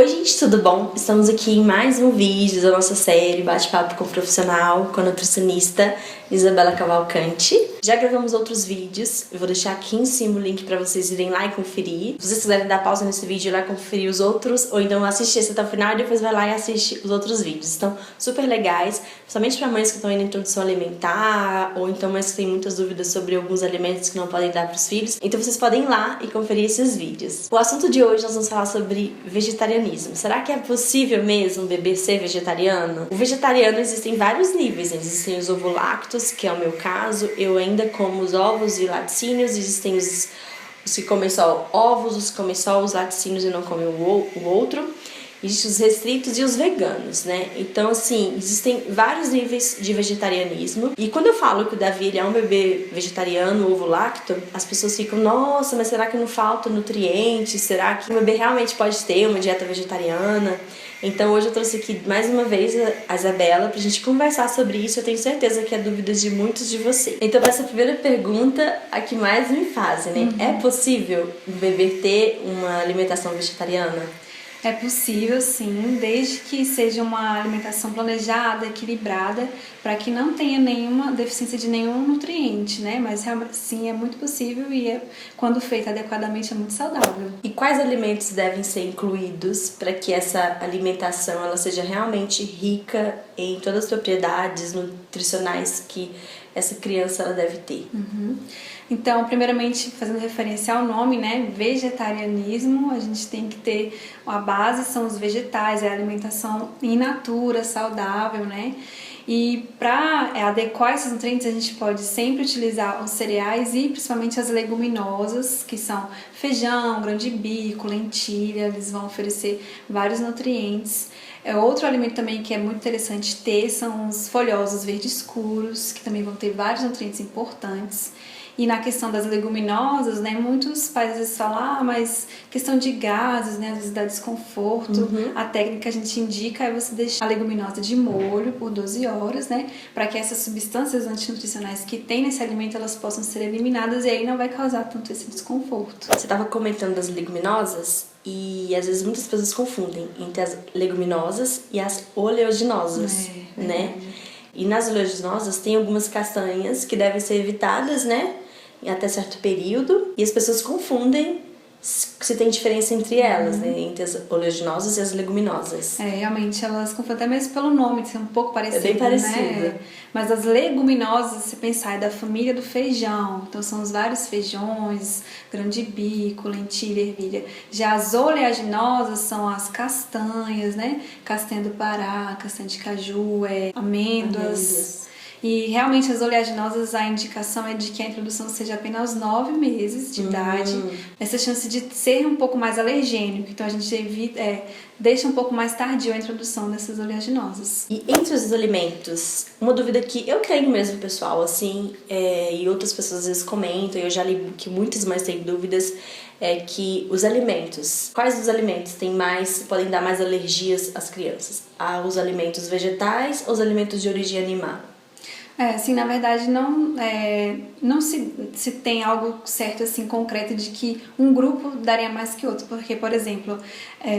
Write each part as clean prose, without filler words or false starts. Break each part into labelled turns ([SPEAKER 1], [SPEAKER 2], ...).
[SPEAKER 1] Oi gente, tudo bom? Estamos aqui em mais um vídeo da nossa série Bate-Papo com o Profissional, com a nutricionista Isabela Cavalcante. Já gravamos outros vídeos, eu vou deixar aqui em cima o link para vocês irem lá e conferir. Se vocês quiserem dar pausa nesse vídeo e ir lá conferir os outros, ou então assistir esse até o final e depois vai lá e assiste os outros vídeos. Estão super legais, principalmente para mães que estão indo em introdução alimentar, ou então mães que têm muitas dúvidas sobre alguns alimentos que não podem dar para os filhos. Então vocês podem ir lá e conferir esses vídeos. O assunto de hoje nós vamos falar sobre vegetarianismo. Será que é possível mesmo um bebê ser vegetariano? O vegetariano existem vários níveis, existem os ovolactos, que é o meu caso, eu ainda como os ovos e laticínios, existem os que comem só ovos, os que comem só os laticínios e não comem o outro, existem os restritos e os veganos, né? Então, assim, existem vários níveis de vegetarianismo. E quando eu falo que o Davi ele é um bebê vegetariano, ovo-lacto, as pessoas ficam, nossa, mas será que não falta nutrientes? Será que o bebê realmente pode ter uma dieta vegetariana? Então hoje eu trouxe aqui mais uma vez a Isabela pra gente conversar sobre isso. Eu tenho certeza que é dúvida de muitos de vocês. Então essa primeira pergunta a que mais me fazem, né? É possível um bebê ter uma alimentação vegetariana?
[SPEAKER 2] É possível, sim, desde que seja uma alimentação planejada, equilibrada, para que não tenha nenhuma deficiência de nenhum nutriente, né? Mas sim, é muito possível e quando feita adequadamente é muito saudável.
[SPEAKER 1] E quais alimentos devem ser incluídos para que essa alimentação ela seja realmente rica em todas as propriedades nutricionais que essa criança ela deve ter?
[SPEAKER 2] Então, primeiramente, fazendo referência ao nome, né, vegetarianismo, a gente tem que ter a base, são os vegetais, é a alimentação in natura, saudável, né? E para adequar esses nutrientes, a gente pode sempre utilizar os cereais e principalmente as leguminosas, que são feijão, grão de bico, lentilha, eles vão oferecer vários nutrientes. Outro alimento também que é muito interessante ter são os folhosos verdes escuros, que também vão ter vários nutrientes importantes. E na questão das leguminosas, né, muitos pais às vezes falam, mas questão de gases, né, às vezes dá desconforto. A técnica que a gente indica é você deixar a leguminosa de molho por 12 horas, né, para que essas substâncias antinutricionais que tem nesse alimento, elas possam ser eliminadas e aí não vai causar tanto esse desconforto.
[SPEAKER 1] Você estava comentando das leguminosas e às vezes muitas pessoas confundem entre as leguminosas e as oleaginosas, né? E nas oleaginosas tem algumas castanhas que devem ser evitadas, né? Até certo período, e as pessoas confundem se tem diferença entre elas, né? Entre as oleaginosas e as leguminosas.
[SPEAKER 2] Realmente, elas confundem até mesmo pelo nome, que é um pouco parecido,
[SPEAKER 1] é bem parecido,
[SPEAKER 2] né? Mas as leguminosas, se pensar, é da família do feijão. Então, são os vários feijões, grão de bico, lentilha, ervilha. Já as oleaginosas são as castanhas, né? Castanha do Pará, castanha de caju, amêndoas. E realmente as oleaginosas, a indicação é de que a introdução seja apenas aos 9 meses de idade. Essa chance de ser um pouco mais alergênico, então a gente deixa um pouco mais tardio a introdução dessas oleaginosas.
[SPEAKER 1] E entre os alimentos, uma dúvida que eu tenho mesmo, pessoal, assim, e outras pessoas às vezes comentam, e eu já li que muitas mães têm dúvidas, é que os alimentos, quais dos alimentos podem dar mais alergias às crianças? Os alimentos vegetais ou os alimentos de origem animal?
[SPEAKER 2] Assim, na verdade não se tem algo certo, assim, concreto de que um grupo daria mais que outro, porque, por exemplo,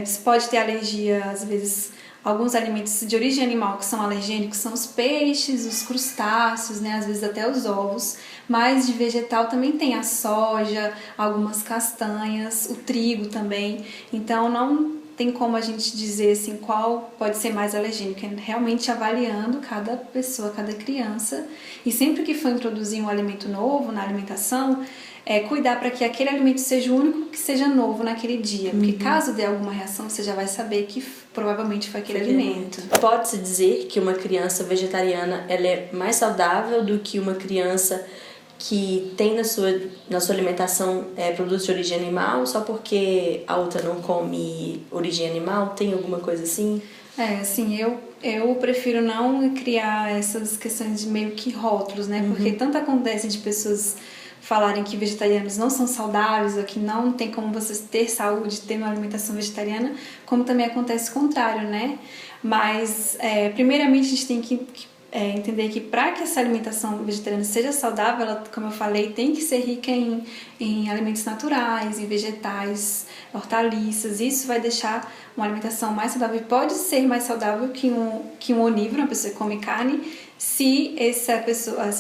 [SPEAKER 2] você pode ter alergia, às vezes, alguns alimentos de origem animal que são alergênicos são os peixes, os crustáceos, né, às vezes até os ovos, mas de vegetal também tem a soja, algumas castanhas, o trigo também, então não tem como a gente dizer assim qual pode ser mais alergênico, é realmente avaliando cada pessoa, cada criança, e sempre que for introduzir um alimento novo na alimentação, cuidar para que aquele alimento seja o único que seja novo naquele dia, porque caso dê alguma reação, você já vai saber que provavelmente foi aquele alimento.
[SPEAKER 1] Pode-se dizer que uma criança vegetariana ela é mais saudável do que uma criança que tem na sua alimentação produtos de origem animal, só porque a outra não come origem animal? Tem alguma coisa assim?
[SPEAKER 2] Assim, eu prefiro não criar essas questões de meio que rótulos, né? Porque tanto acontece de pessoas falarem que vegetarianos não são saudáveis ou que não tem como você ter saúde, ter uma alimentação vegetariana, como também acontece o contrário, né? Mas, primeiramente, a gente tem que entender que para que essa alimentação vegetariana seja saudável, ela, como eu falei, tem que ser rica em alimentos naturais, em vegetais, hortaliças. Isso vai deixar uma alimentação mais saudável. E pode ser mais saudável que um onívoro, uma pessoa que come carne, se essa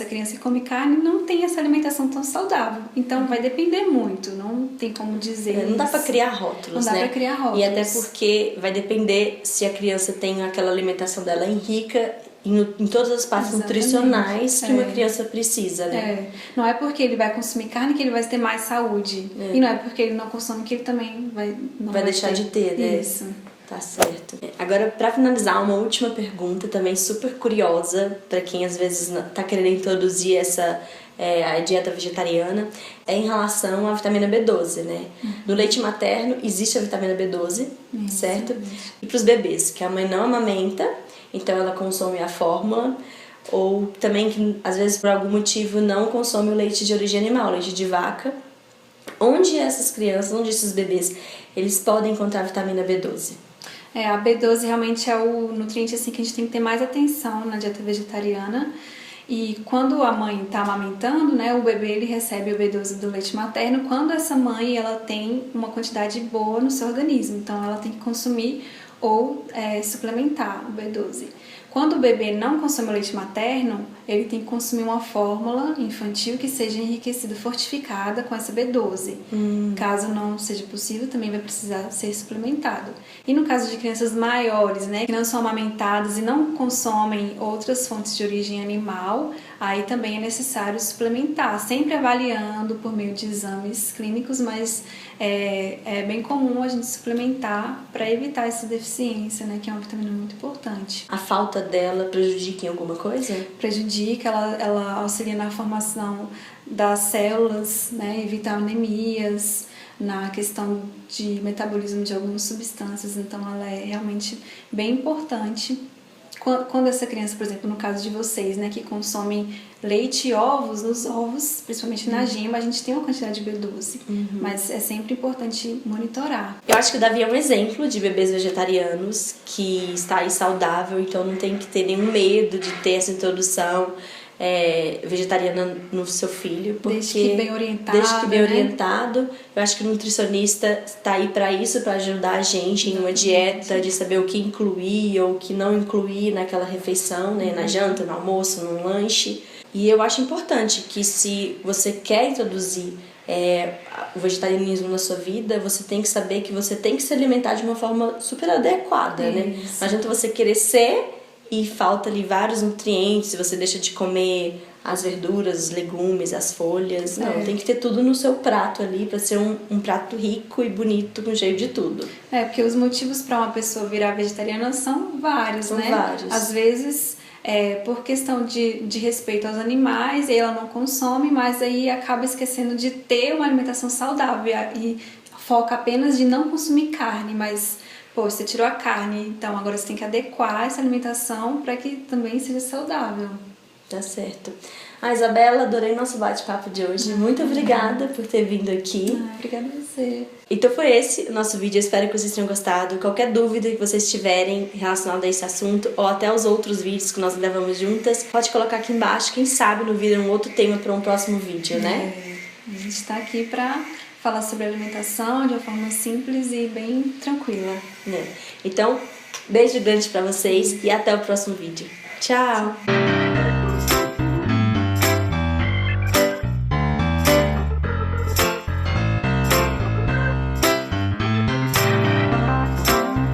[SPEAKER 2] criança que come carne não tem essa alimentação tão saudável. Então vai depender muito, não tem como dizer.
[SPEAKER 1] Não dá pra criar rótulos,
[SPEAKER 2] né? Não dá pra criar rótulos.
[SPEAKER 1] E até porque vai depender se a criança tem aquela alimentação dela rica em todas as partes nutricionais que uma criança precisa, né?
[SPEAKER 2] Não é porque ele vai consumir carne que ele vai ter mais saúde. E não é porque ele não consome que ele também vai
[SPEAKER 1] deixar de ter, né?
[SPEAKER 2] Isso.
[SPEAKER 1] Tá certo. Agora, pra finalizar, uma última pergunta também super curiosa para quem às vezes tá querendo introduzir a dieta vegetariana, é em relação à vitamina B12, né? No leite materno existe a vitamina B12, certo? E pros bebês, que a mãe não amamenta, então ela consome a fórmula, ou também que às vezes por algum motivo não consome o leite de origem animal, leite de vaca. Onde essas crianças, onde esses bebês, eles podem encontrar a vitamina B12?
[SPEAKER 2] A B12 realmente é o nutriente assim, que a gente tem que ter mais atenção na dieta vegetariana. E quando a mãe está amamentando, né, o bebê ele recebe o B12 do leite materno quando essa mãe ela tem uma quantidade boa no seu organismo. Então ela tem que consumir ou suplementar o B12. Quando o bebê não consome o leite materno, ele tem que consumir uma fórmula infantil que seja enriquecida, fortificada com essa B12. Caso não seja possível, também vai precisar ser suplementado. E no caso de crianças maiores, né, que não são amamentadas e não consomem outras fontes de origem animal, aí também é necessário suplementar, sempre avaliando por meio de exames clínicos, mas é bem comum a gente suplementar para evitar essa deficiência, né, que é uma vitamina muito importante.
[SPEAKER 1] A falta dela prejudica em alguma coisa?
[SPEAKER 2] Prejudica, ela auxilia na formação das células, né, evita anemias, na questão de metabolismo de algumas substâncias, então ela é realmente bem importante. Quando essa criança, por exemplo, no caso de vocês, né, que consomem leite e ovos, nos ovos, principalmente na gema, a gente tem uma quantidade de B12, mas é sempre importante monitorar.
[SPEAKER 1] Eu acho que o Davi é um exemplo de bebês vegetarianos que está aí saudável, então não tem que ter nenhum medo de ter essa introdução vegetariana no seu filho, porque
[SPEAKER 2] desde que bem
[SPEAKER 1] orientado. Eu acho que o nutricionista está aí para isso, para ajudar a gente em uma dieta, de saber o que incluir ou o que não incluir naquela refeição, né, na janta, no almoço, no lanche. E eu acho importante que, se você quer introduzir o vegetarianismo na sua vida, você tem que saber que você tem que se alimentar de uma forma super adequada, né? Não adianta você querer ser e falta ali vários nutrientes, se você deixa de comer as verduras, os legumes, as folhas. Não, tem que ter tudo no seu prato ali para ser um prato rico e bonito, com cheio de tudo.
[SPEAKER 2] Porque os motivos para uma pessoa virar vegetariana são vários, né?
[SPEAKER 1] Vários.
[SPEAKER 2] Às vezes por questão de respeito aos animais, e ela não consome, mas aí acaba esquecendo de ter uma alimentação saudável e foca apenas de não consumir carne, mas você tirou a carne, então agora você tem que adequar essa alimentação para que também seja saudável.
[SPEAKER 1] Tá certo. Isabela, adorei nosso bate-papo de hoje. Muito obrigada por ter vindo aqui.
[SPEAKER 2] Obrigada a você.
[SPEAKER 1] Então foi esse o nosso vídeo. Eu espero que vocês tenham gostado. Qualquer dúvida que vocês tiverem relacionada a esse assunto ou até os outros vídeos que nós gravamos juntas, pode colocar aqui embaixo. Quem sabe não vira um outro tema para um próximo vídeo, né?
[SPEAKER 2] A gente está aqui para falar sobre alimentação de uma forma simples e bem tranquila.
[SPEAKER 1] Então, beijo grande para vocês e até o próximo vídeo. Tchau!